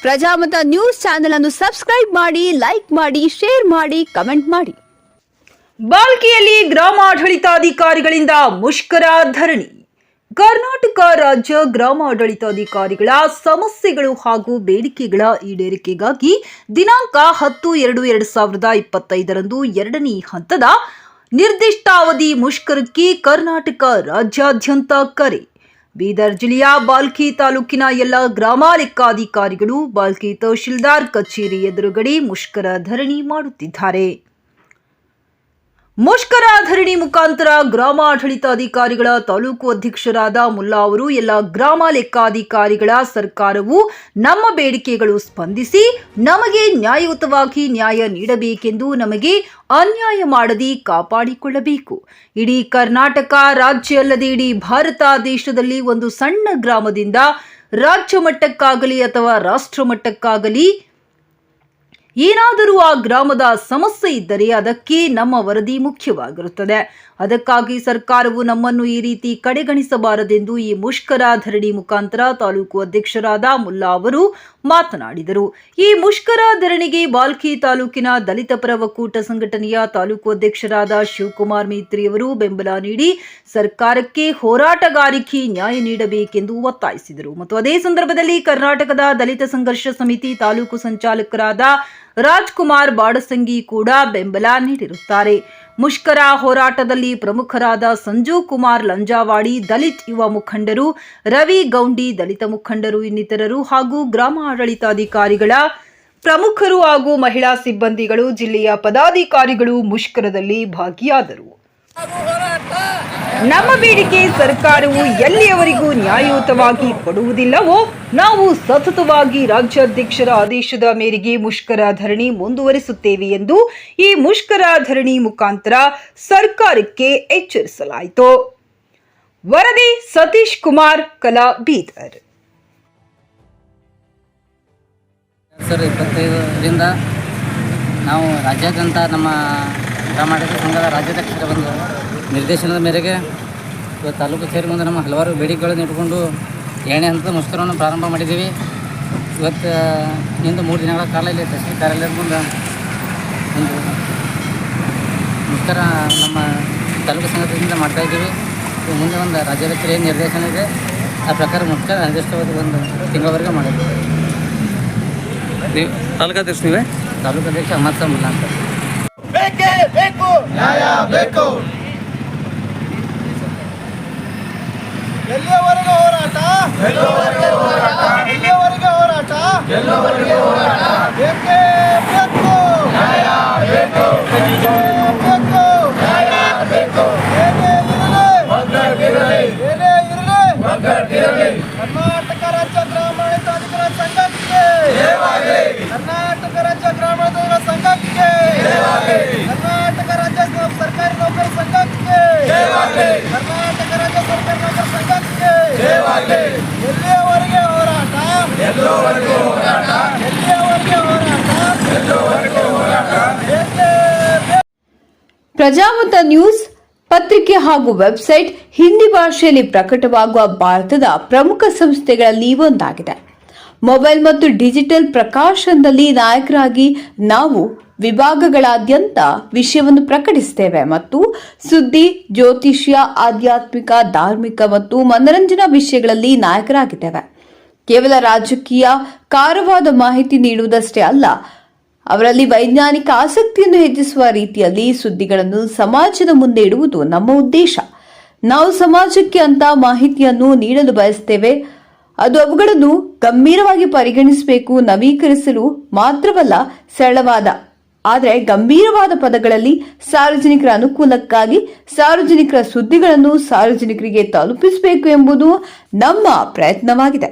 Prajamata news channel ಅನ್ನು subscribe ಮಾಡಿ, like ಮಾಡಿ, ಶೇರ್ ಮಾಡಿ, ಕಮೆಂಟ್ ಮಾಡಿ. ಬಾಲ್ಕಿಯಲ್ಲಿ ಗ್ರಾಮಾಡಳಿತಾಧಿಕಾರಿಗಳಿಂದ ಮುಷ್ಕರ ಧರಣಿ. ಕರ್ನಾಟಕ ರಾಜ್ಯ ಗ್ರಾಮಾಡಳಿತಾಧಿಕಾರಿಗಳ ಸಮಸ್ಯೆಗಳು ಹಾಗೂ ಬೇಡಿಕೆಗಳ ಈಡೇರಿಕೆಗಾಗಿ ದಿನಾಂಕ 10/2/2025 ಎರಡನೇ ಹಂತದ ನಿರ್ದಿಷ್ಟಾವಧಿ ಮುಷ್ಕರಕ್ಕೆ ಕರ್ನಾಟಕ ರಾಜ್ಯಾದ್ಯಂತ ಕರೆ. ಬೀದರ್ ಜಿಲ್ಲೆಯ ಬಾಲ್ಕಿ ತಾಲೂಕಿನ ಎಲ್ಲ ಗ್ರಾಮ ಲೆಕ್ಕಾಧಿಕಾರಿಗಳು ಬಾಲ್ಕಿ ತಹಶೀಲ್ದಾರ್ ಕಚೇರಿ ಎದುರುಗಡೆ ಮುಷ್ಕರ ಧರಣಿ ಮಾಡುತ್ತಿದ್ದಾರೆ. ಮುಷ್ಕರ ಧರಣಿ ಮುಖಾಂತರ ಗ್ರಾಮಾಡಳಿತಾಧಿಕಾರಿಗಳ ತಾಲೂಕು ಅಧ್ಯಕ್ಷರಾದ ಮುಲ್ಲಾ ಅವರು ಎಲ್ಲ ಗ್ರಾಮ ಲೆಕ್ಕಾಧಿಕಾರಿಗಳ ಸರ್ಕಾರವು ನಮ್ಮ ಬೇಡಿಕೆಗಳು ಸ್ಪಂದಿಸಿ ನಮಗೆ ನ್ಯಾಯಯುತವಾಗಿ ನ್ಯಾಯ ನೀಡಬೇಕೆಂದು, ನಮಗೆ ಅನ್ಯಾಯ ಮಾಡದೆ ಕಾಪಾಡಿಕೊಳ್ಳಬೇಕು. ಇಡೀ ಕರ್ನಾಟಕ ರಾಜ್ಯ ಅಲ್ಲದೆ ಇಡೀ ಭಾರತ ದೇಶದಲ್ಲಿ ಒಂದು ಸಣ್ಣ ಗ್ರಾಮದಿಂದ ರಾಜ್ಯ ಮಟ್ಟಕ್ಕಾಗಲಿ ಅಥವಾ ರಾಷ್ಟ್ರ ಮಟ್ಟಕ್ಕಾಗಲಿ ಏನಾದರೂ ಆ ಗ್ರಾಮದ ಸಮಸ್ಯೆ ಇದ್ದರೆ ಅದಕ್ಕೆ ನಮ್ಮ ವರದಿ ಮುಖ್ಯವಾಗಿರುತ್ತದೆ. ಅದಕ್ಕಾಗಿ ಸರ್ಕಾರವು ನಮ್ಮನ್ನು ಈ ರೀತಿ ಕಡೆಗಣಿಸಬಾರದೆಂದು ಈ ಮುಷ್ಕರ ಧರಣಿ ಮುಖಾಂತರ ತಾಲೂಕು ಅಧ್ಯಕ್ಷರಾದ ಮುಲ್ಲಾ ಅವರು ಮಾತನಾಡಿದರು. ಈ ಮುಷ್ಕರ ಧರಣಿಗೆ ಬಾಲ್ಕಿ ತಾಲೂಕಿನ ದಲಿತ ಪರ ಒಕ್ಕೂಟ ಸಂಘಟನೆಯ ತಾಲೂಕು ಅಧ್ಯಕ್ಷರಾದ ಶಿವಕುಮಾರ್ ಮೇತ್ರಿಯವರು ಬೆಂಬಲ ನೀಡಿ ಸರ್ಕಾರಕ್ಕೆ ಹೋರಾಟಗಾರಿಕೆ ನ್ಯಾಯ ನೀಡಬೇಕೆಂದು ಒತ್ತಾಯಿಸಿದರು. ಮತ್ತು ಅದೇ ಸಂದರ್ಭದಲ್ಲಿ ಕರ್ನಾಟಕದ ದಲಿತ ಸಂಘರ್ಷ ಸಮಿತಿ ತಾಲೂಕು ಸಂಚಾಲಕರಾದ ರಾಜ್ಕುಮಾರ್ ಬಾಡಸಂಗಿ ಕೂಡ ಬೆಂಬಲ ನೀಡಿರುತ್ತಾರೆ. ಮುಷ್ಕರ ಹೋರಾಟದಲ್ಲಿ ಪ್ರಮುಖರಾದ ಸಂಜು ಕುಮಾರ್ ಲಂಜಾವಾಡಿ ದಲಿತ್ ಯುವ ಮುಖಂಡರು, ರವಿ ಗೌಂಡಿ ದಲಿತ ಮುಖಂಡರು ಇನ್ನಿತರರು ಹಾಗೂ ಗ್ರಾಮ ಆಡಳಿತಾಧಿಕಾರಿಗಳ ಪ್ರಮುಖರು ಹಾಗೂ ಮಹಿಳಾ ಸಿಬ್ಬಂದಿಗಳು, ಜಿಲ್ಲೆಯ ಪದಾಧಿಕಾರಿಗಳು ಮುಷ್ಕರದಲ್ಲಿ ಭಾಗಿಯಾದರು. ನಮ್ಮ ಬೇಡಿಕೆ ಸರ್ಕಾರವು ಎಲ್ಲಿಯವರೆಗೂ ನ್ಯಾಯಯುತವಾಗಿ ಕೊಡುವುದಿಲ್ಲವೋ ನಾವು ಸತತವಾಗಿ ರಾಜ್ಯಾಧ್ಯಕ್ಷರ ಆದೇಶದ ಮೇರೆಗೆ ಮುಷ್ಕರ ಧರಣಿ ಮುಂದುವರಿಸುತ್ತೇವೆ ಎಂದು ಈ ಮುಷ್ಕರ ಧರಣಿ ಮುಖಾಂತರ ಸರ್ಕಾರಕ್ಕೆ ಎಚ್ಚರಿಸಲಾಯಿತು. ವರದಿ ಸತೀಶ್ ಕುಮಾರ್, ಕಲಾ, ಬೀದರ್. 2025ರಿಂದ ನಾವು ರಾಜ್ಯಾದ್ಯಂತ ನಮ್ಮ ಗ್ರಾಮಾಡಳಿತ ಸಂಘದ ರಾಜ್ಯಾಧ್ಯಕ್ಷರ ಒಂದು ನಿರ್ದೇಶನದ ಮೇರೆಗೆ ಇವತ್ತು ತಾಲೂಕು ಸೇರಿ ಮುಂದೆ ನಮ್ಮ ಹಲವಾರು ಬೇಡಿಕೆಗಳನ್ನು ಇಟ್ಕೊಂಡು 7ನೇ ಹಂತದ ಮುಷ್ಕರವನ್ನು ಪ್ರಾರಂಭ ಮಾಡಿದ್ದೀವಿ. ಇವತ್ತು ಇಂದು 3 ದಿನಗಳ ಕಾಲ ಇಲ್ಲಿ ತಹಸೀಲ್ ಕಾರ್ಯಾಲಯದ ಮುಂದೆ ಒಂದು ಮುಷ್ಕರ ನಮ್ಮ ತಾಲೂಕು ಸಂಘದಿಂದ ಮಾಡ್ತಾಯಿದ್ದೀವಿ. ಮುಂದೆ ಒಂದು ರಾಜ್ಯಾಧ್ಯಕ್ಷರ ಏನು ನಿರ್ದೇಶನ ಇದೆ ಆ ಪ್ರಕಾರ ಮುಷ್ಕರ ನಿರ್ದಿಷ್ಟವಾದ ಒಂದು ತಿಂಗಳವರೆಗೆ ಮಾಡಿದ್ದೀವಿ. ತಾಲೂಕಾಧ್ಯಕ್ಷ ನೀವೇ? ತಾಲೂಕಾಧ್ಯಕ್ಷ ಅಹಮದ್ ಸಾ ಮುಲ್ಲಾ ಅಂತ. ಬೇಕೇ ಬೇಕು, ನ್ಯಾಯ ಬೇಕು. ಎಲ್ಲಿಯವರೆಗೆ ಹೋರಾಟ? ಎಲ್ಲಿಯವರೆಗೆ ಹೋರಾಟ? ಎಲ್ಲಿಯವರೆಗೆ ಹೋರಾಟ? ಎಲ್ಲಿಯವರೆಗೆ ಹೋರಾಟ? ಬೇಕೇ ಬೇಕು, ನ್ಯಾಯ ಬೇಕು. ಬೇಕೇ ಬೇಕು, ನ್ಯಾಯ ಬೇಕು. ಏನೇ ಇರಲಿ ಒಗ್ಗಟ್ಟಿರಲಿ, ಏನೇ ಇರಲಿ ಒಗ್ಗಟ್ಟಿರಲಿ. ಕರ್ನಾಟಕ ರಾಜ್ಯ ಗ್ರಾಮಾಡಳಿತಾಧಿಕಾರ ಸಂಘಕ್ಕೆ ಜಯವಾಗಲಿ. ಕರ್ನಾಟಕ ರಾಜ್ಯ ಗ್ರಾಮಾಡಳಿತಾಧಿಕಾರ ಸಂಘಕ್ಕೆ ಜಯವಾಗಲಿ. ಕರ್ನಾಟಕ ರಾಜ್ಯ ಸರ್ಕಾರಿ ನೌಕರ ಸಂಘಕ್ಕೆ ಜಯವಾಗಲಿ. ಕರ್ನಾಟಕ ರಾಜ್ಯ ಸರ್ಕಾರಿ ನೌಕರ ಸಂಘಕ್ಕೆ ಜಯವಾಗಲಿ. ಎಲ್ಲಿಯವರೆಗೆ ಹೋರಾಟ? ಎಲ್ಲೋವರೆಗೂ ಹೋರಾಟ. ಎಲ್ಲಿಯವರೆಗೆ ಹೋರಾಟ? ಎಲ್ಲೋವರೆಗೂ ಹೋರಾಟ. ಪ್ರಜಾಮತ ನ್ಯೂಸ್ ಪತ್ರಿಕೆ ಹಾಗೂ ವೆಬ್ಸೈಟ್ ಹಿಂದಿ ಭಾಷೆಯಲ್ಲಿ ಪ್ರಕಟವಾಗುವ ಭಾರತದ ಪ್ರಮುಖ ಸಂಸ್ಥೆಗಳಲ್ಲಿ ಒಂದಾಗಿದೆ. ಮೊಬೈಲ್ ಮತ್ತು ಡಿಜಿಟಲ್ ಪ್ರಕಾಶನದಲ್ಲಿ ನಾಯಕರಾಗಿ ನಾವು ವಿಭಾಗಗಳಾದ್ಯಂತ ವಿಷಯವನ್ನು ಪ್ರಕಟಿಸುತ್ತೇವೆ ಮತ್ತು ಸುದ್ದಿ, ಜ್ಯೋತಿಷ್ಯ, ಆಧ್ಯಾತ್ಮಿಕ, ಧಾರ್ಮಿಕ ಮತ್ತು ಮನರಂಜನಾ ವಿಷಯಗಳಲ್ಲಿ ನಾಯಕರಾಗಿದ್ದೇವೆ. ಕೇವಲ ರಾಜಕೀಯ ಕಾರವಾದ ಮಾಹಿತಿ ನೀಡುವುದಷ್ಟೇ ಅಲ್ಲ, ಅವರಲ್ಲಿ ವೈಜ್ಞಾನಿಕ ಆಸಕ್ತಿಯನ್ನು ಹೆಚ್ಚಿಸುವ ರೀತಿಯಲ್ಲಿ ಸುದ್ದಿಗಳನ್ನು ಸಮಾಜದ ಮುಂದೆ ಇಡುವುದು ನಮ್ಮ ಉದ್ದೇಶ. ನಾವು ಸಮಾಜಕ್ಕೆ ಅಂತ ಮಾಹಿತಿಯನ್ನು ನೀಡಲು ಬಯಸುತ್ತೇವೆ. ಅದು ಅವುಗಳನ್ನು ಗಂಭೀರವಾಗಿ ಪರಿಗಣಿಸಬೇಕು, ನವೀಕರಿಸಲು ಮಾತ್ರವಲ್ಲ, ಸರಳವಾದ ಆದರೆ ಗಂಭೀರವಾದ ಪದಗಳಲ್ಲಿ ಸಾರ್ವಜನಿಕರ ಅನುಕೂಲಕ್ಕಾಗಿ ಸಾರ್ವಜನಿಕರ ಸುದ್ದಿಗಳನ್ನು ಸಾರ್ವಜನಿಕರಿಗೆ ತಲುಪಿಸಬೇಕು ಎಂಬುದು ನಮ್ಮ ಪ್ರಯತ್ನವಾಗಿದೆ.